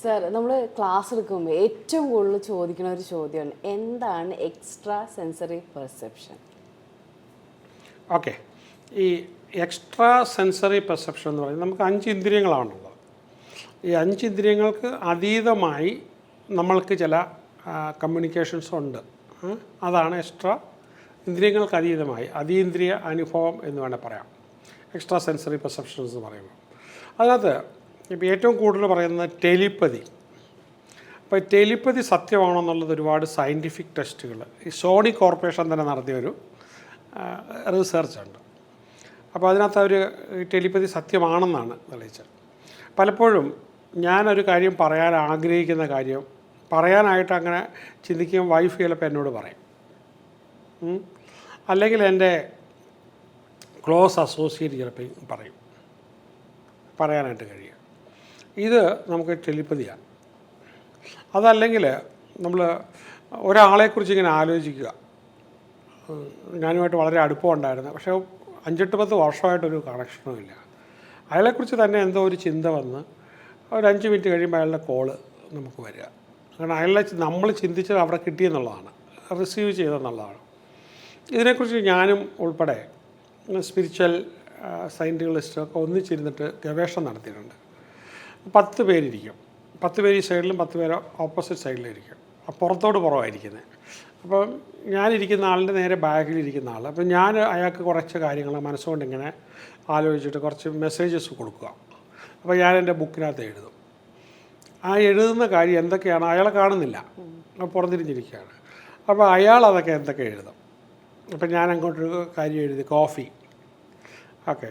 Sir, നമ്മൾ class എടുക്കുമ്പോൾ ഏറ്റവും കൂടുതൽ ചോദിക്കുന്ന ഒരു ചോദ്യമാണ്, എന്താണ് എക്സ്ട്രാ സെൻസറി പെർസെപ്ഷൻ? ഓക്കെ, ഈ എക്സ്ട്രാ സെൻസറി പെർസെപ്ഷൻ എന്ന് പറയുന്നത് നമുക്ക് 5 ഇന്ദ്രിയങ്ങളാണുള്ളത്. ഈ 5 ഇന്ദ്രിയങ്ങൾക്ക് അതീതമായി നമ്മൾക്ക് ചില കമ്മ്യൂണിക്കേഷൻസ് ഉണ്ട്. അതാണ് എക്സ്ട്രാ ഇന്ദ്രിയങ്ങൾക്ക് അതീതമായി അതീന്ദ്രിയ അനുഭവം എന്ന് വേണേൽ പറയാം. എക്സ്ട്രാ സെൻസറി പെർസെപ്ഷൻസ് എന്ന് പറയുമ്പോൾ അതിനകത്ത് ഇപ്പോൾ ഏറ്റവും കൂടുതൽ പറയുന്നത് ടെലിപ്പതി. അപ്പോൾ ടെലിപ്പതി സത്യമാണോ എന്നുള്ളത് ഒരുപാട് സയൻറ്റിഫിക് ടെസ്റ്റുകൾ ഈ സോണി കോർപ്പറേഷൻ തന്നെ നടത്തിയൊരു റിസർച്ചുണ്ട്. അപ്പോൾ അതിനകത്ത് അവർ ടെലിപ്പതി സത്യമാണെന്നാണ് തെളിയിച്ചത്. പലപ്പോഴും ഞാനൊരു കാര്യം പറയാൻ ആഗ്രഹിക്കുന്ന കാര്യം പറയാനായിട്ട് അങ്ങനെ ചിന്തിക്കുമ്പോൾ വൈഫ് ചിലപ്പോൾ എന്നോട് പറയും, അല്ലെങ്കിൽ എൻ്റെ ക്ലോസ് അസോസിയേറ്റ് ചിലപ്പോൾ പറയും, പറയാനായിട്ട് കഴിയും. ഇത് നമുക്ക് ടെലിപ്പതിയാണ്. അതല്ലെങ്കിൽ നമ്മൾ ഒരാളെക്കുറിച്ച് ഇങ്ങനെ ആലോചിക്കുക. ഞാനുമായിട്ട് വളരെ അടുപ്പമുണ്ടായിരുന്നു, പക്ഷേ 5-10 വർഷമായിട്ടൊരു കണക്ഷനും ഇല്ല. അയാളെക്കുറിച്ച് തന്നെ എന്തോ ഒരു ചിന്ത വന്ന് ഒരു 5 മിനിറ്റ് കഴിയുമ്പോൾ അയാളുടെ കോള് നമുക്ക് വരിക. കാരണം അയാളെ നമ്മൾ ചിന്തിച്ചത് അവിടെ കിട്ടിയെന്നുള്ളതാണ്, റിസീവ് ചെയ്തെന്നുള്ളതാണ്. ഇതിനെക്കുറിച്ച് ഞാനും ഉൾപ്പെടെ സ്പിരിച്വൽ സയൻറ്റിസ്റ്റുകളൊക്കെ ഒന്നിച്ചിരുന്നിട്ട് ഗവേഷണം നടത്തിയിട്ടുണ്ട്. 10 പേരിരിക്കും, 10 പേര് ഈ സൈഡിലും 10 പേര് ഓപ്പോസിറ്റ് സൈഡിലിരിക്കും. പുറത്തോട് പുറമായിരിക്കുന്നത്. അപ്പം ഞാനിരിക്കുന്ന ആളിൻ്റെ നേരെ ബാക്കിലിരിക്കുന്ന ആൾ. അപ്പം ഞാൻ അയാൾക്ക് കുറച്ച് കാര്യങ്ങൾ മനസ്സുകൊണ്ട് ഇങ്ങനെ ആലോചിച്ചിട്ട് കുറച്ച് മെസ്സേജസ് കൊടുക്കുക. അപ്പോൾ ഞാൻ എൻ്റെ ബുക്കിനകത്ത് എഴുതും. ആ എഴുതുന്ന കാര്യം എന്തൊക്കെയാണ് അയാളെ കാണുന്നില്ല, പുറത്തിരിഞ്ഞിരിക്കുകയാണ്. അപ്പോൾ അയാൾ അതൊക്കെ എന്തൊക്കെ എഴുതും. അപ്പം ഞാൻ അങ്ങോട്ടൊരു കാര്യം എഴുതി കോഫി, ഓക്കെ,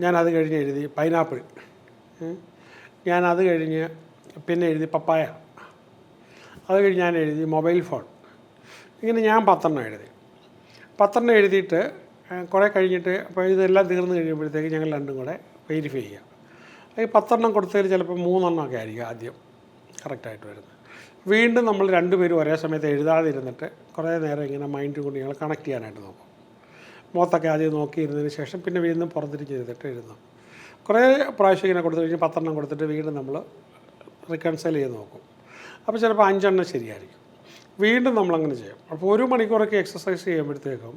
ഞാനത് കഴിഞ്ഞ് എഴുതി പൈനാപ്പിൾ, ഞാനത് കഴിഞ്ഞ് പിന്നെ എഴുതി പപ്പായ, അത് കഴിഞ്ഞ് ഞാൻ എഴുതി മൊബൈൽ ഫോൺ. ഇങ്ങനെ ഞാൻ 10 എഴുതി. 10 എഴുതിയിട്ട് കുറേ കഴിഞ്ഞിട്ട് അപ്പോൾ ഇതെല്ലാം തീർന്നു കഴിയുമ്പോഴത്തേക്ക് ഞങ്ങൾ രണ്ടും കൂടെ വെരിഫൈ ചെയ്യാം. ഈ 10 കൊടുത്തതിൽ ചിലപ്പോൾ 3 ആയിരിക്കും ആദ്യം കറക്റ്റായിട്ട് വരുന്നത്. വീണ്ടും നമ്മൾ 2 പേരും ഒരേ സമയത്ത് എഴുതാതിരുന്നിട്ട് കുറേ നേരം ഇങ്ങനെ മൈൻഡ് കൊണ്ട് ഞങ്ങൾ കണക്ട് ചെയ്യാനായിട്ട് നോക്കും. മുഖത്തൊക്കെ ആദ്യം നോക്കിയിരുന്നതിന് ശേഷം പിന്നെ വീണ്ടും പുറത്തിരിച്ച് ചെയ്തിട്ട് എഴുതാം. കുറേ പ്രാവശ്യം ഇങ്ങനെ കൊടുത്തു കഴിഞ്ഞ് 10 കൊടുത്തിട്ട് വീണ്ടും നമ്മൾ റിക്കൺസൈൽ ചെയ്ത് നോക്കും. അപ്പോൾ ചിലപ്പോൾ 5 ശരിയായിരിക്കും. വീണ്ടും നമ്മളങ്ങനെ ചെയ്യും. അപ്പോൾ 1 മണിക്കൂറൊക്കെ എക്സസൈസ് ചെയ്യുമ്പോഴത്തേക്കും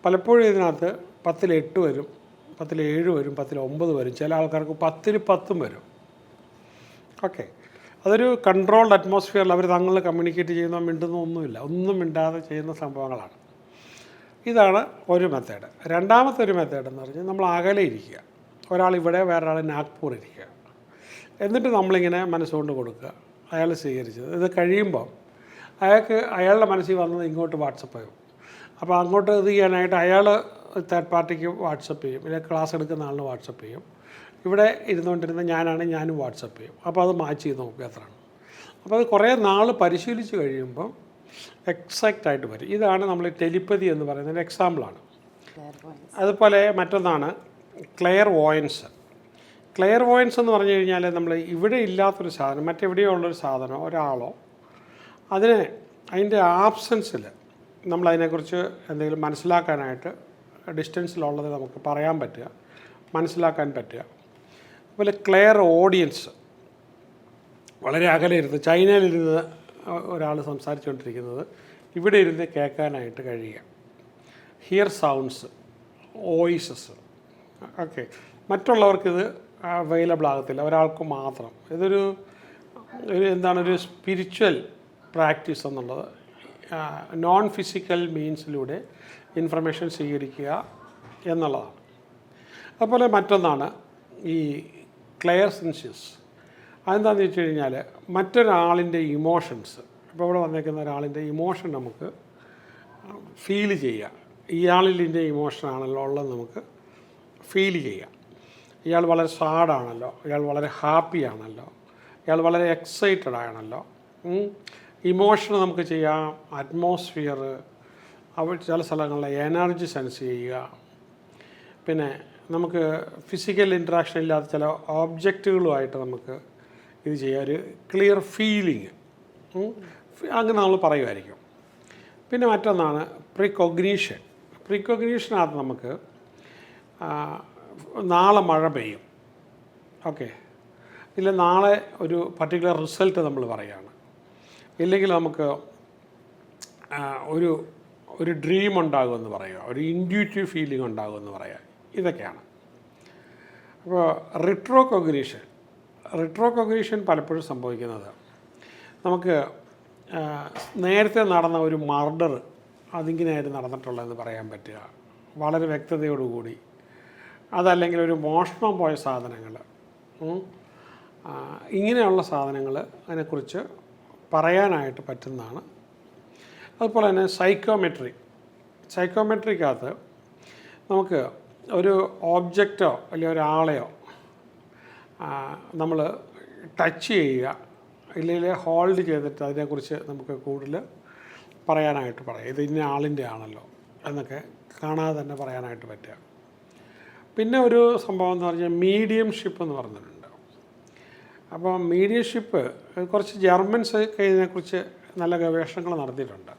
പലപ്പോഴും ഇതിനകത്ത് 10-ൽ 8 വരും, 10-ൽ 7 വരും, 10-ൽ 9 വരും, ചില ആൾക്കാർക്ക് 10-ൽ 10 വരും. ഓക്കെ, അതൊരു കൺട്രോൾഡ് അറ്റ്മോസ്ഫിയറിൽ അവർ തങ്ങൾ കമ്മ്യൂണിക്കേറ്റ് ചെയ്യുന്ന മിണ്ടുന്ന ഒന്നുമില്ല, ഒന്നും മിണ്ടാതെ ചെയ്യുന്ന സംഭവങ്ങളാണ്. ഇതാണ് ഒരു മെത്തേഡ്. രണ്ടാമത്തെ ഒരു മെത്തേഡ് എന്ന് പറഞ്ഞാൽ നമ്മൾ അകലെ ഇരിക്കുക. ഒരാൾ ഇവിടെ, വേറൊരാൾ നാഗ്പൂർ ഇരിക്കുക. എന്നിട്ട് നമ്മളിങ്ങനെ മനസ്സുകൊണ്ട് കൊടുക്കുക, അയാൾ സ്വീകരിച്ചത്. ഇത് കഴിയുമ്പോൾ അയാളുടെ മനസ്സിൽ വന്നത് ഇങ്ങോട്ട് വാട്സപ്പ് ചെയ്യും. അപ്പോൾ അങ്ങോട്ട് ഇത് ചെയ്യാനായിട്ട് അയാൾ തേർഡ് പാർട്ടിക്ക് വാട്സപ്പ് ചെയ്യും, ഇല്ലെങ്കിൽ ക്ലാസ് എടുക്കുന്ന ആളിന് വാട്സപ്പ് ചെയ്യും. ഇവിടെ ഇരുന്നുകൊണ്ടിരുന്ന ഞാനും വാട്സപ്പ് ചെയ്യും. അപ്പോൾ അത് മാച്ച് ചെയ്ത് നോക്കുക എത്രയാണ്. അപ്പോൾ അത് കുറേ നാൾ പരിശീലിച്ച് കഴിയുമ്പം എക്സാക്റ്റായിട്ട് വരും. ഇതാണ് നമ്മൾ ടെലിപ്പതി എന്ന് പറയുന്നതിൻ്റെ എക്സാമ്പിളാണ്. അതുപോലെ മറ്റൊന്നാണ് ക്ലെയർ വോയൻസ്. ക്ലെയർ വോയൻസ് എന്ന് പറഞ്ഞു കഴിഞ്ഞാൽ നമ്മൾ ഇവിടെ ഇല്ലാത്തൊരു സാധനം മറ്റെവിടെയോ ഉള്ളൊരു സാധനം, ഒരാളോ, അതിൻ്റെ ആബ്സെൻസിൽ നമ്മളതിനെക്കുറിച്ച് എന്തെങ്കിലും മനസ്സിലാക്കാനായിട്ട് ഡിസ്റ്റൻസിലുള്ളത് നമുക്ക് പറയാൻ പറ്റുക, മനസ്സിലാക്കാൻ പറ്റുക. അതുപോലെ ക്ലെയർ ഓഡിയൻസ്, വളരെ അകലെ ഇരുന്ന് ചൈനയിലിരുന്ന് ഒരാൾ സംസാരിച്ചുകൊണ്ടിരിക്കുന്നത് ഇവിടെ ഇരുന്ന് കേൾക്കാനായിട്ട് കഴിയുക. ഹിയർ സൗണ്ട്സ്, വോയിസസ്, ഓക്കെ, മറ്റുള്ളവർക്കിത് അവൈലബിൾ ആകത്തില്ല, ഒരാൾക്ക് മാത്രം. ഇതൊരു ഒരു സ്പിരിച്വൽ പ്രാക്ടീസ് എന്നുള്ളത് നോൺ ഫിസിക്കൽ മീൻസിലൂടെ ഇൻഫർമേഷൻ സ്വീകരിക്കുക എന്നുള്ളതാണ്. അതുപോലെ മറ്റൊന്നാണ് ഈ ക്ലെയർ സെൻസസ്. അതെന്താണെന്ന് വെച്ച് കഴിഞ്ഞാൽ മറ്റൊരാളിൻ്റെ ഇമോഷൻസ്, ഇപ്പോൾ ഇവിടെ വന്നേക്കുന്ന ഒരാളിൻ്റെ ഇമോഷൻ നമുക്ക് ഫീൽ ചെയ്യുക. ഇയാളിൻ്റെ ഇമോഷനാണല്ലോ ഉള്ളത് നമുക്ക് ഫീൽ ചെയ്യുക. ഇയാൾ വളരെ സാഡാണല്ലോ, ഇയാൾ വളരെ ഹാപ്പിയാണല്ലോ, ഇയാൾ വളരെ എക്സൈറ്റഡ് ആണല്ലോ. ഇമോഷൻ നമുക്ക് ചെയ്യാം. അറ്റ്മോസ്ഫിയർ, ചില സ്ഥലങ്ങളിലെ എനർജി സെൻസ് ചെയ്യുക. പിന്നെ നമുക്ക് ഫിസിക്കൽ ഇൻട്രാക്ഷൻ ഇല്ലാത്ത ചില ഓബ്ജക്റ്റുകളുമായിട്ട് നമുക്ക് ഇത് ചെയ്യാം. ഒരു ക്ലിയർ ഫീലിംഗ് അങ്ങനെ നമ്മൾ പറയുമായിരിക്കും. പിന്നെ മറ്റൊന്നാണ് പ്രീകോഗ്നീഷൻ. പ്രീകോഗ്നീഷനകത്ത് നമുക്ക് നാളെ മഴ പെയ്യും, ഓക്കെ, ഇല്ല നാളെ ഒരു പർട്ടിക്കുലർ റിസൾട്ട് നമ്മൾ പറയുകയാണ്, ഇല്ലെങ്കിൽ നമുക്ക് ഒരു ഒരു ഡ്രീം ഉണ്ടാകുമെന്ന് പറയുക, ഒരു ഇൻഡ്യൂറ്റീവ് ഫീലിംഗ് ഉണ്ടാകുമെന്ന് പറയുക, ഇതൊക്കെയാണ്. അപ്പോൾ റിട്രോ കൊഗ്നീഷൻ പലപ്പോഴും സംഭവിക്കുന്നത് നമുക്ക് നേരത്തെ നടന്ന ഒരു മർഡർ അതിങ്ങനെയായിരുന്നു നടന്നിട്ടുള്ളതെന്ന് പറയാൻ പറ്റുക വളരെ വ്യക്തതയോടുകൂടി, അതല്ലെങ്കിൽ ഒരു മോഷണം പോയ സാധനങ്ങൾ, ഇങ്ങനെയുള്ള സാധനങ്ങൾ അതിനെക്കുറിച്ച് പറയാനായിട്ട് പറ്റുന്നതാണ്. അതുപോലെ തന്നെ സൈക്കോമെട്രിക്കകത്ത് നമുക്ക് ഒരു ഓബ്ജക്റ്റോ അല്ലെങ്കിൽ ഒരാളെയോ നമ്മൾ ടച്ച് ചെയ്യുക, ഇല്ലെങ്കിൽ ഹോൾഡ് ചെയ്തിട്ട് അതിനെക്കുറിച്ച് നമുക്ക് കൂടുതൽ പറയാനായിട്ട് പറയാം. ഇത് ഇന്ന ആളിൻ്റെ ആണല്ലോ എന്നൊക്കെ കാണാതെ തന്നെ പറയാനായിട്ട് പറ്റുക. പിന്നെ ഒരു സംഭവം എന്ന് പറഞ്ഞാൽ മീഡിയംഷിപ്പ് എന്ന് പറഞ്ഞിട്ടുണ്ട്. അപ്പോൾ മീഡിയംഷിപ്പ് കുറച്ച് ജർമ്മൻസ് ഇതിനെക്കുറിച്ച് നല്ല ഗവേഷണങ്ങൾ നടത്തിയിട്ടുണ്ട്.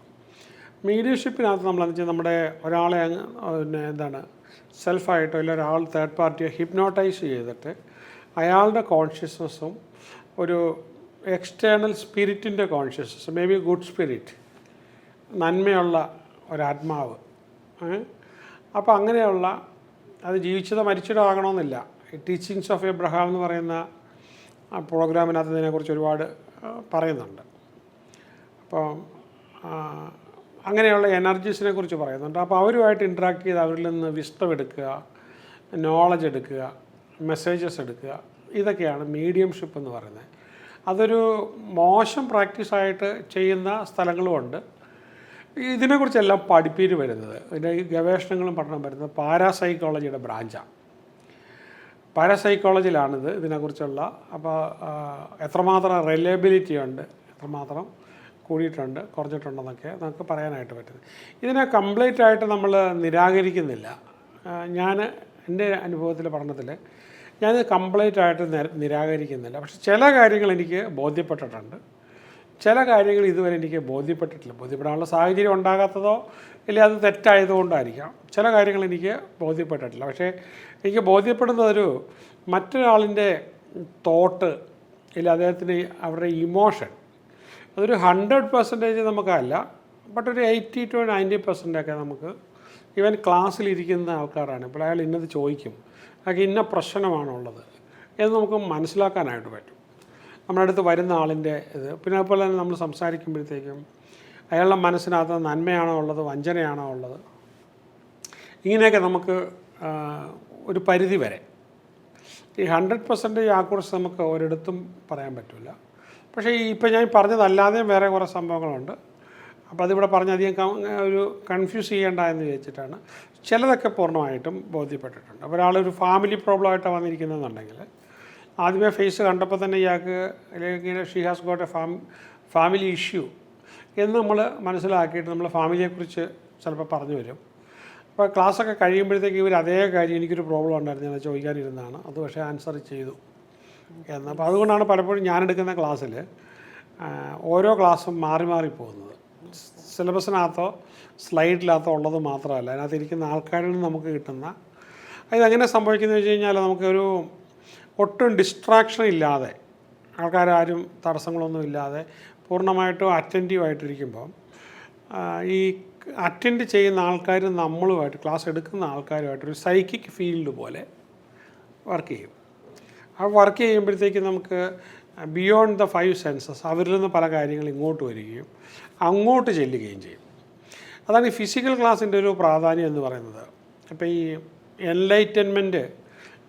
മീഡിയംഷിപ്പിനകത്ത് നമ്മളെന്ന് വെച്ചാൽ നമ്മുടെ ഒരാളെ പിന്നെ എന്താണ് സെൽഫായിട്ടോ ഇല്ല ഒരാൾ തേർഡ് പാർട്ടിയെ ഹിപ്നോട്ടൈസ് ചെയ്തിട്ട് അയാളുടെ കോൺഷ്യസ്നസ്സും ഒരു എക്സ്റ്റേണൽ സ്പിരിറ്റിൻ്റെ consciousness, may be good spirit, നന്മയുള്ള ഒരാത്മാവ്, അപ്പോൾ അങ്ങനെയുള്ള അത് ജീവിച്ചതോ മരിച്ചതോ ആകണമെന്നില്ല. ടീച്ചിങ്സ് ഓഫ് എബ്രഹാം എന്ന് പറയുന്ന പ്രോഗ്രാമിനകത്ത് ഇതിനെക്കുറിച്ച് ഒരുപാട് പറയുന്നുണ്ട്. അപ്പോൾ അങ്ങനെയുള്ള എനർജീസിനെ കുറിച്ച് പറയുന്നുണ്ട്. അപ്പോൾ അവരുമായിട്ട് ഇൻട്രാക്ട് ചെയ്ത് അവരിൽ നിന്ന് വിസ്ഡം എടുക്കുക, നോളജ് എടുക്കുക, മെസ്സേജസ് എടുക്കുക, ഇതൊക്കെയാണ് മീഡിയംഷിപ്പ് എന്ന് പറയുന്നത്. അതൊരു മോശം പ്രാക്ടീസായിട്ട് ചെയ്യുന്ന സ്ഥലങ്ങളുമുണ്ട്. ഇതിനെക്കുറിച്ചെല്ലാം പഠിപ്പീര് വരുന്നത്, ഇതിൻ്റെ ഗവേഷണങ്ങളും പഠനം വരുന്നത് പാരാസൈക്കോളജിയുടെ ബ്രാഞ്ചാണ്. പാരാസൈക്കോളജിയിലാണിത് ഇതിനെക്കുറിച്ചുള്ള. അപ്പോൾ എത്രമാത്രം റിലയബിലിറ്റി ഉണ്ട്, എത്രമാത്രം കൂടിയിട്ടുണ്ട് കുറഞ്ഞിട്ടുണ്ടെന്നൊക്കെ നമുക്ക് പറയാനായിട്ട് പറ്റുന്നത്. ഇതിനെ കംപ്ലീറ്റ് ആയിട്ട് നമ്മൾ നിരാകരിക്കുന്നില്ല. ഞാൻ എൻ്റെ അനുഭവത്തിൽ പഠനത്തിൽ ഞാനിത് കംപ്ലീറ്റ് ആയിട്ട് നിരാകരിക്കുന്നില്ല. പക്ഷെ ചില കാര്യങ്ങൾ എനിക്ക് ബോധ്യപ്പെട്ടിട്ടുണ്ട്, ചില കാര്യങ്ങൾ ഇതുവരെ എനിക്ക് ബോധ്യപ്പെട്ടിട്ടില്ല. ബോധ്യപ്പെടാനുള്ള സാഹചര്യം ഉണ്ടാകാത്തതോ ഇല്ല അത് തെറ്റായതുകൊണ്ടായിരിക്കാം. ചില കാര്യങ്ങൾ എനിക്ക് ബോധ്യപ്പെട്ടിട്ടില്ല. പക്ഷേ എനിക്ക് ബോധ്യപ്പെടുന്നതൊരു മറ്റൊരാളിൻ്റെ തോട്ട് ഇല്ല അദ്ദേഹത്തിന് അവരുടെ ഇമോഷൻ അതൊരു 100% നമുക്കല്ല, ബട്ട് ഒരു 80 to 90% നമുക്ക് ഈവൻ ക്ലാസ്സിലിരിക്കുന്ന ആൾക്കാരാണ്. ഇപ്പോൾ അയാൾ ഇന്നത് ചോദിക്കും, അയാൾക്ക് ഇന്ന പ്രശ്നമാണുള്ളത് എന്ന് നമുക്ക് മനസ്സിലാക്കാനായിട്ട് പറ്റും നമ്മുടെ അടുത്ത് വരുന്ന ആളിൻ്റെ ഇത്. പിന്നെ അതുപോലെ തന്നെ നമ്മൾ സംസാരിക്കുമ്പോഴത്തേക്കും അയാളുടെ മനസ്സിനകത്ത് നന്മയാണോ ഉള്ളത്, വഞ്ചനയാണോ ഉള്ളത്, ഇങ്ങനെയൊക്കെ നമുക്ക് ഒരു പരിധി വരെ. ഈ 100% ആക്കുറസി നമുക്ക് ഒരിടത്തും പറയാൻ പറ്റില്ല. പക്ഷേ ഇപ്പം ഞാൻ പറഞ്ഞതല്ലാതെയും വേറെ കുറേ സംഭവങ്ങളുണ്ട്. അപ്പോൾ അതിവിടെ പറഞ്ഞധികം ഒരു കൺഫ്യൂസ് ചെയ്യേണ്ട എന്ന് വിചാരിച്ചിട്ടാണ്. ചിലതൊക്കെ പൂർണ്ണമായിട്ടും ബോധ്യപ്പെട്ടിട്ടുണ്ട്. അപ്പോൾ ഒരാളൊരു ഫാമിലി പ്രോബ്ലമായിട്ടാണ് വന്നിരിക്കുന്നതെന്നുണ്ടെങ്കിൽ ആദ്യമേ ഫേസ് കണ്ടപ്പോൾ തന്നെ ഇയാൾക്ക് അല്ലെങ്കിൽ she has got A family issue എന്ന് നമ്മൾ മനസ്സിലാക്കിയിട്ട് നമ്മൾ ഫാമിലിയെക്കുറിച്ച് ചിലപ്പോൾ പറഞ്ഞു വരും. അപ്പോൾ ക്ലാസ്സൊക്കെ കഴിയുമ്പോഴത്തേക്ക് ഇവർ അതേ കാര്യം എനിക്കൊരു പ്രോബ്ലം ഉണ്ടായിരുന്നു ഞാൻ ചോദിക്കാനിരുന്നതാണ്, അത് പക്ഷേ ആൻസർ ചെയ്തു എന്ന്. അപ്പോൾ അതുകൊണ്ടാണ് പലപ്പോഴും ഞാനെടുക്കുന്ന ക്ലാസ്സിൽ ഓരോ ക്ലാസ്സും മാറി മാറി പോകുന്നത്. സിലബസിനകത്തോ സ്ലൈഡിനകത്തോ ഉള്ളത് മാത്രമല്ല, അതിനകത്ത് ഇരിക്കുന്ന ആൾക്കാരിൽ നിന്ന് നമുക്ക് കിട്ടുന്ന ഇതെങ്ങനെ സംഭവിക്കുന്നത് വെച്ച് കഴിഞ്ഞാൽ നമുക്കൊരു ഒട്ടും ഡിസ്ട്രാക്ഷൻ ഇല്ലാതെ ആൾക്കാരും തടസ്സങ്ങളൊന്നും ഇല്ലാതെ പൂർണ്ണമായിട്ടും അറ്റൻറ്റീവായിട്ടിരിക്കുമ്പം ഈ അറ്റൻഡ് ചെയ്യുന്ന ആൾക്കാർ നമ്മളുമായിട്ട് ക്ലാസ് എടുക്കുന്ന ആൾക്കാരുമായിട്ടൊരു സൈക്കിക് ഫീൽഡ് പോലെ വർക്ക് ചെയ്യും. ആ വർക്ക് ചെയ്യുമ്പോഴത്തേക്ക് നമുക്ക് ബിയോണ്ട് ദ 5 സെൻസസ് അവരിൽ നിന്ന് പല കാര്യങ്ങൾ ഇങ്ങോട്ട് വരികയും അങ്ങോട്ട് ചെല്ലുകയും ചെയ്യും. അതാണ് ഈ ഫിസിക്കൽ ക്ലാസ്സിൻ്റെ ഒരു പ്രാധാന്യം എന്ന് പറയുന്നത്. അപ്പോൾ ഈ എൻലൈറ്റൻമെൻറ്റ്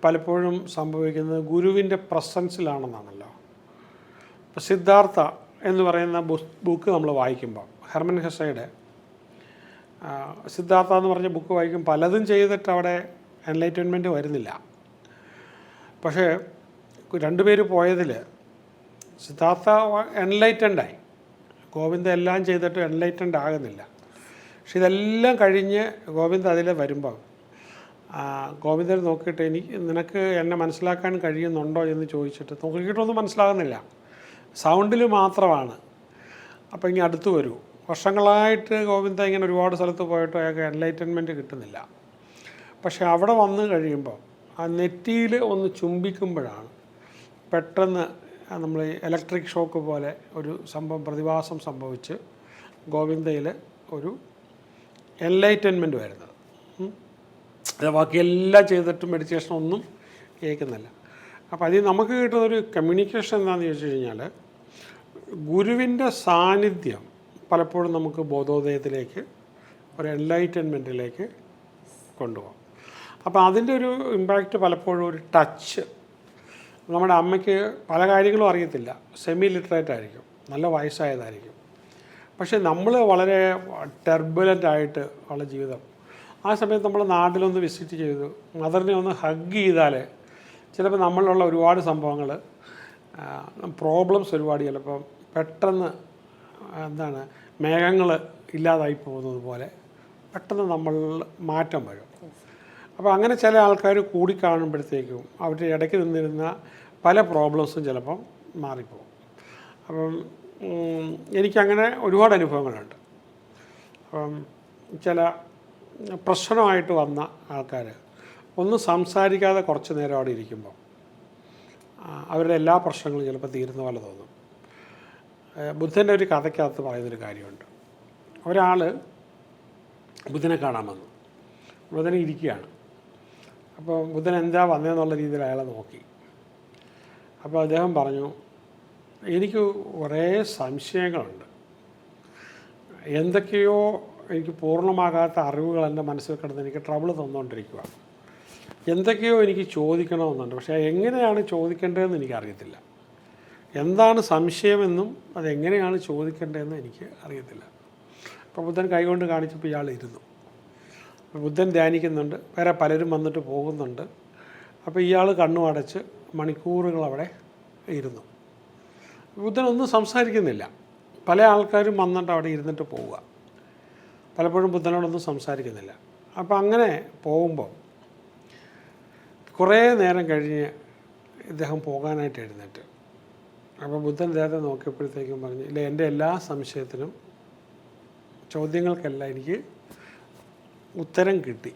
പലപ്പോഴും സംഭവിക്കുന്നത് ഗുരുവിൻ്റെ പ്രസൻസിലാണെന്നാണല്ലോ. ഇപ്പോൾ സിദ്ധാർത്ഥ എന്ന് പറയുന്ന ബുക്ക് നമ്മൾ വായിക്കുമ്പോൾ ഹെർമൻ ഹെസ്സയുടെ സിദ്ധാർത്ഥ എന്ന് പറഞ്ഞ ബുക്ക് വായിക്കും പലതും ചെയ്തിട്ട് അവിടെ എൻലൈറ്റൻമെൻറ്റ് വരുന്നില്ല. പക്ഷേ രണ്ടുപേര് പോയതിൽ സിദ്ധാർത്ഥ എൻലൈറ്റൻഡായി, ഗോവിന്ദ എല്ലാം ചെയ്തിട്ട് എൻലൈറ്റൻഡ് ആകുന്നില്ല. പക്ഷെ ഇതെല്ലാം കഴിഞ്ഞ് ഗോവിന്ദ അതിൽ വരുമ്പോൾ ഗോവിന്ദൻ നോക്കിയിട്ട് നിനക്ക് എന്നെ മനസ്സിലാക്കാൻ കഴിയുന്നുണ്ടോ എന്ന് ചോദിച്ചിട്ട് നോക്കിയിട്ടൊന്നും മനസ്സിലാകുന്നില്ല, സൗണ്ടിൽ മാത്രമാണ്. അപ്പോൾ ഇങ്ങനെ അടുത്ത് വരൂ. വർഷങ്ങളായിട്ട് ഗോവിന്ദ ഇങ്ങനെ ഒരുപാട് സ്ഥലത്ത് പോയിട്ട് അയാൾക്ക് എൻലൈറ്റൻമെൻറ്റ് കിട്ടുന്നില്ല. പക്ഷേ അവിടെ വന്നു കഴിയുമ്പോൾ ആ നെറ്റിയിൽ ഒന്ന് ചുംബിക്കുമ്പോഴാണ് പെട്ടെന്ന് നമ്മൾ ഇലക്ട്രിക് ഷോക്ക് പോലെ ഒരു പ്രതിഭാസം സംഭവിച്ച് ഗോവിന്ദയിൽ ഒരു എൻലൈറ്റൻമെൻറ്റ് വരുന്നത്. ബാക്കിയെല്ലാം ചെയ്തിട്ടും മെഡിറ്റേഷൻ ഒന്നും കേൾക്കുന്നില്ല. അപ്പോൾ അതിൽ നമുക്ക് കിട്ടുന്നൊരു കമ്മ്യൂണിക്കേഷൻ എന്താണെന്ന് ചോദിച്ചു കഴിഞ്ഞാൽ, ഗുരുവിൻ്റെ സാന്നിധ്യം പലപ്പോഴും നമുക്ക് ബോധോദയത്തിലേക്ക്, ഒരു എൻലൈറ്റൻമെൻറ്റിലേക്ക് കൊണ്ടുപോകും. അപ്പോൾ അതിൻ്റെ ഒരു ഇമ്പാക്റ്റ് പലപ്പോഴും ഒരു ടച്ച്. നമ്മുടെ അമ്മയ്ക്ക് പല കാര്യങ്ങളും അറിയത്തില്ല, സെമി ലിറ്ററേറ്റ് ആയിരിക്കും, നല്ല വയസ്സായതായിരിക്കും, പക്ഷേ നമ്മൾ വളരെ ടെർബുലൻ്റ് ആയിട്ട് ഉള്ള ജീവിതം. ആ സമയത്ത് നമ്മൾ നാട്ടിലൊന്ന് വിസിറ്റ് ചെയ്തു, മദറിനെ ഒന്ന് ഹഗ് ചെയ്താൽ ചിലപ്പോൾ നമ്മളിലുള്ള ഒരുപാട് സംഭവങ്ങൾ, പ്രോബ്ലംസ് ഒരുപാട് ചിലപ്പം പെട്ടെന്ന് മേഘങ്ങൾ ഇല്ലാതായി പോകുന്നത് പോലെ പെട്ടെന്ന് നമ്മൾ മാറ്റം വരും. അപ്പോൾ അങ്ങനെ ചില ആൾക്കാർ കൂടിക്കാണുമ്പോഴത്തേക്കും അവരുടെ ഇടയ്ക്ക് നിന്നിരുന്ന പല പ്രോബ്ലംസും ചിലപ്പം മാറിപ്പോകും. അപ്പം എനിക്കങ്ങനെ ഒരുപാട് അനുഭവങ്ങളുണ്ട്. അപ്പം ചില പ്രശ്നമായിട്ട് വന്ന ആൾക്കാർ ഒന്നും സംസാരിക്കാതെ കുറച്ച് നേരം അവിടെ ഇരിക്കുമ്പോൾ അവരുടെ എല്ലാ പ്രശ്നങ്ങളും ചിലപ്പോൾ തീരുന്ന പോലെ തോന്നും. ബുദ്ധൻ്റെ ഒരു കഥയ്ക്കകത്ത് പറയുന്നൊരു കാര്യമുണ്ട്. ഒരാൾ ബുദ്ധനെ കാണാൻ വന്നു. ബുദ്ധനെ ഇരിക്കുകയാണ്. അപ്പോൾ ബുദ്ധൻ എന്താ വന്നതെന്നുള്ള രീതിയിൽ അയാളെ നോക്കി. അപ്പോൾ അദ്ദേഹം പറഞ്ഞു, എനിക്ക് കുറേ സംശയങ്ങളുണ്ട്, എന്തൊക്കെയോ എനിക്ക് പൂർണ്ണമാകാത്ത അറിവുകൾ എൻ്റെ മനസ്സിൽ കിടന്ന് എനിക്ക് ട്രബിൾ തന്നുകൊണ്ടിരിക്കുക. എന്തൊക്കെയോ എനിക്ക് ചോദിക്കണമെന്നുണ്ട്, പക്ഷേ എങ്ങനെയാണ് ചോദിക്കേണ്ടതെന്ന് എനിക്കറിയത്തില്ല. എന്താണ് സംശയമെന്നും അതെങ്ങനെയാണ് ചോദിക്കേണ്ടതെന്ന് എനിക്ക് അറിയത്തില്ല. അപ്പോൾ ബുദ്ധൻ കൈകൊണ്ട് കാണിച്ചപ്പോൾ ഇയാൾ ഇരുന്നു. ബുദ്ധൻ ധ്യാനിക്കുന്നുണ്ട്, വേറെ പലരും വന്നിട്ട് പോകുന്നുണ്ട്. അപ്പോൾ ഇയാൾ കണ്ണു അടച്ച് മണിക്കൂറുകൾ അവിടെ ഇരുന്നു. ബുദ്ധനൊന്നും സംസാരിക്കുന്നില്ല. പല ആൾക്കാരും വന്നിട്ട് അവിടെ ഇരുന്നിട്ട് പോവുക, പലപ്പോഴും ബുദ്ധനോടൊന്നും സംസാരിക്കുന്നില്ല. അപ്പോൾ അങ്ങനെ പോകുമ്പോൾ കുറേ നേരം കഴിഞ്ഞ് ഇദ്ദേഹം പോകാനായിട്ട് എഴുന്നേറ്റ്. അപ്പോൾ ബുദ്ധൻ ഇദ്ദേഹത്തെ നോക്കിയപ്പോഴത്തേക്കും പറഞ്ഞു, ഇല്ല, എൻ്റെ എല്ലാ സംശയത്തിനും ചോദ്യങ്ങൾക്കെല്ലാം എനിക്ക് ഉത്തരം കിട്ടി.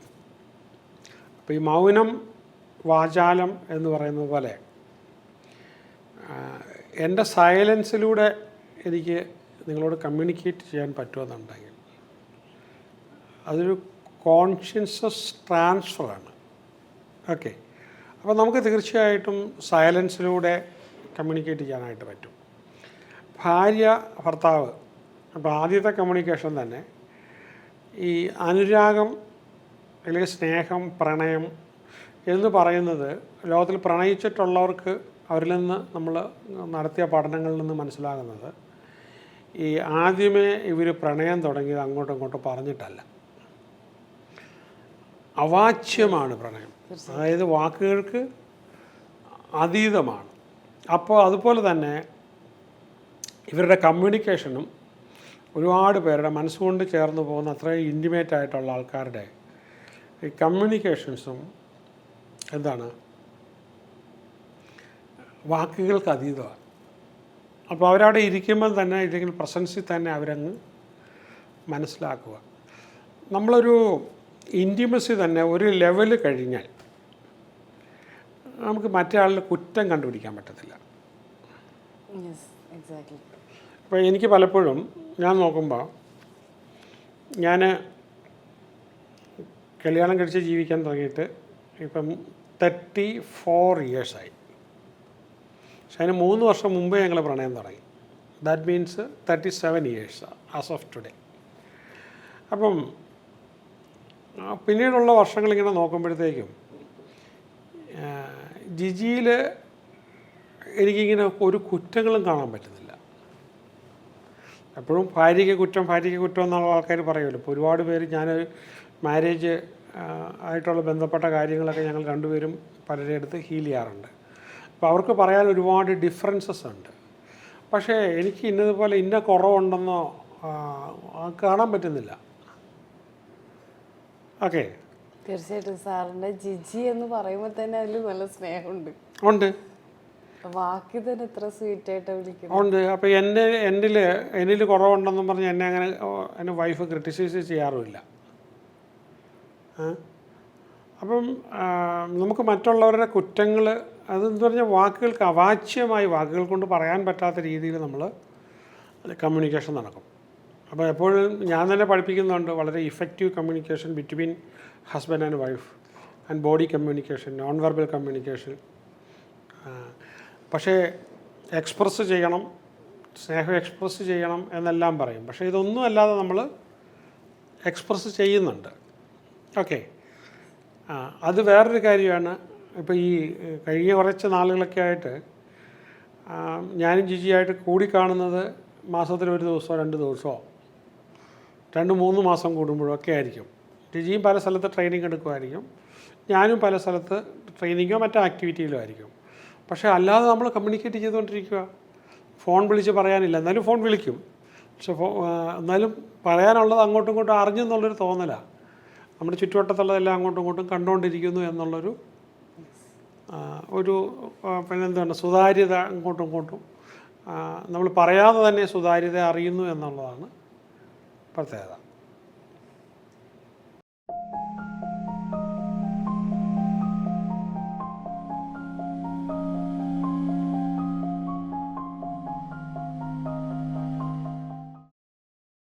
അപ്പോൾ ഈ മൗനം വാചാലം എന്ന് പറയുന്നത് പോലെ എൻ്റെ സൈലൻസിലൂടെ എനിക്ക് നിങ്ങളോട് കമ്മ്യൂണിക്കേറ്റ് ചെയ്യാൻ പറ്റുമെന്നുണ്ടെങ്കിൽ അതൊരു കോൺഷ്യസ്നസ് ട്രാൻസ്ഫറാണ്. ഓക്കെ, അപ്പോൾ നമുക്ക് തീർച്ചയായിട്ടും സൈലൻസിലൂടെ കമ്മ്യൂണിക്കേറ്റ് ചെയ്യാനായിട്ട് പറ്റും. ഭാര്യ ഭർത്താവ്, അപ്പോൾ ആദ്യത്തെ കമ്മ്യൂണിക്കേഷൻ തന്നെ ഈ അനുരാഗം അല്ലെങ്കിൽ സ്നേഹം, പ്രണയം എന്ന് പറയുന്നത് ലോകത്തിൽ പ്രണയിച്ചിട്ടുള്ളവർക്ക് അവരിൽ നിന്ന് നമ്മൾ നടത്തിയ പഠനങ്ങളിൽ നിന്ന് മനസ്സിലാകുന്നത്, ഈ ആദ്യമേ ഇവർ പ്രണയം തുടങ്ങിയത് അങ്ങോട്ടും ഇങ്ങോട്ടും പറഞ്ഞിട്ടല്ല, അവാച്യമാണ് പ്രണയം, അതായത് വാക്കുകൾക്ക് അതീതമാണ്. അപ്പോൾ അതുപോലെ തന്നെ ഇവരുടെ കമ്മ്യൂണിക്കേഷനും ഒരുപാട് പേരുടെ മനസ്സുകൊണ്ട് ചേർന്ന് പോകുന്ന അത്രയും ഇൻറ്റിമേറ്റ് ആയിട്ടുള്ള ആൾക്കാരുടെ ഈ കമ്മ്യൂണിക്കേഷൻസും എന്താണ്, വാക്കുകൾക്ക് അതീതമാണ്. അപ്പോൾ അവരവിടെ ഇരിക്കുമ്പോൾ തന്നെ, ഇല്ലെങ്കിൽ പ്രസൻസിൽ തന്നെ അവരങ്ങ് മനസ്സിലാക്കുക. നമ്മളൊരു ഇൻറ്റിമസി തന്നെ ഒരു ലെവൽ കഴിഞ്ഞാൽ നമുക്ക് മറ്റേ ആളിൽ കുറ്റം കണ്ടുപിടിക്കാൻ പറ്റത്തില്ല. അപ്പോൾ എനിക്ക് പലപ്പോഴും ഞാൻ നോക്കുമ്പോൾ, ഞാൻ കല്യാണം കഴിച്ച് ജീവിക്കാൻ തുടങ്ങിയിട്ട് ഇപ്പം 34 ഇയേഴ്സായി. പക്ഷെ അതിന് 3 വർഷം മുമ്പേ ഞങ്ങൾ പ്രണയം തുടങ്ങി. That means 37 years as of today. അപ്പം പിന്നീടുള്ള വർഷങ്ങളിങ്ങനെ നോക്കുമ്പോഴത്തേക്കും ജിജിയിൽ എനിക്കിങ്ങനെ ഒരു കുറ്റങ്ങളും കാണാൻ പറ്റുന്നില്ല. എപ്പോഴും ഭാര്യയ്ക്ക് കുറ്റം എന്നുള്ള ആൾക്കാർ പറയുമല്ലോ. ഇപ്പോൾ ഒരുപാട് പേര്, ഞാൻ മാരേജ് ആയിട്ടുള്ള ബന്ധപ്പെട്ട കാര്യങ്ങളൊക്കെ ഞങ്ങൾ രണ്ടുപേരും പലരുടെ അടുത്ത് ഹീൽ ചെയ്യാറുണ്ട്. അപ്പോൾ അവർക്ക് പറയാൻ ഒരുപാട് ഡിഫറൻസസ് ഉണ്ട്. പക്ഷേ എനിക്ക് ഇന്നതുപോലെ ഇന്ന കുറവുണ്ടെന്നോ കാണാൻ പറ്റുന്നില്ല. ഓക്കെ, തീർച്ചയായിട്ടും സാറിൻ്റെ ജിജി എന്ന് പറയുമ്പോൾ തന്നെ അതിൽ നല്ല സ്നേഹമുണ്ട്. ഉണ്ട്, വാക്കി തന്നെ എത്ര സ്വീറ്റായിട്ട് വിളിക്കുന്നു. ഉണ്ട്. അപ്പോൾ എന്നിൽ കുറവുണ്ടെന്നും പറഞ്ഞ് എന്നെ അങ്ങനെ എൻ്റെ വൈഫ് ക്രിട്ടിസൈസ് ചെയ്യാറുമില്ല. അപ്പം നമുക്ക് മറ്റുള്ളവരുടെ കുറ്റങ്ങൾ അതെന്ന് പറഞ്ഞാൽ വാക്കുകൾക്ക് അവാച്യമായി വാക്കുകൾ കൊണ്ട് പറയാൻ പറ്റാത്ത രീതിയിൽ നമ്മൾ കമ്മ്യൂണിക്കേഷൻ നടക്കും. അപ്പോൾ എപ്പോഴും ഞാൻ തന്നെ പഠിപ്പിക്കുന്നുണ്ട് വളരെ effective communication between husband and wife and body communication, non verbal communication. പക്ഷേ എക്സ്പ്രസ് ചെയ്യണം, സ്നേഹം എക്സ്പ്രസ് ചെയ്യണം എന്നെല്ലാം പറയും. പക്ഷേ ഇതൊന്നും അല്ലാതെ നമ്മൾ എക്സ്പ്രസ് ചെയ്യുന്നുണ്ട്. ഓക്കെ, അത് വേറൊരു കാര്യമാണ്. ഇപ്പോൾ ഈ കഴിഞ്ഞ കുറച്ച് നാളുകളൊക്കെ ആയിട്ട് ഞാനും ജിജിയായിട്ട് കൂടിക്കാണുന്നത് മാസത്തിൽ 1 ദിവസമോ 2 ദിവസമോ 2-3 മാസം കൂടുമ്പോഴൊക്കെ ആയിരിക്കും. ജിജിയും പല സ്ഥലത്ത് ട്രെയിനിങ് എടുക്കുമായിരിക്കും, ഞാനും പല സ്ഥലത്ത് ട്രെയിനിങ്ങോ മറ്റോ ആക്ടിവിറ്റിയിലോ ആയിരിക്കും. പക്ഷേ അല്ലാതെ നമ്മൾ കമ്മ്യൂണിക്കേറ്റ് ചെയ്തുകൊണ്ടിരിക്കുക. ഫോൺ വിളിച്ച് പറയാനില്ല, എന്നാലും ഫോൺ വിളിക്കും. പക്ഷെ എന്നാലും പറയാനുള്ളത് അങ്ങോട്ടും ഇങ്ങോട്ടും അറിഞ്ഞെന്നുള്ളൊരു തോന്നലാണ്. നമ്മുടെ ചുറ്റുവട്ടത്തുള്ളതെല്ലാം അങ്ങോട്ടും ഇങ്ങോട്ടും കണ്ടുകൊണ്ടിരിക്കുന്നു എന്നുള്ളൊരു പിന്നെന്താണ് സുതാര്യത, അങ്ങോട്ടും ഇങ്ങോട്ടും നമ്മൾ പറയാതെ തന്നെ സുതാര്യത അറിയുന്നു എന്നുള്ളതാണ് പ്രത്യേകത.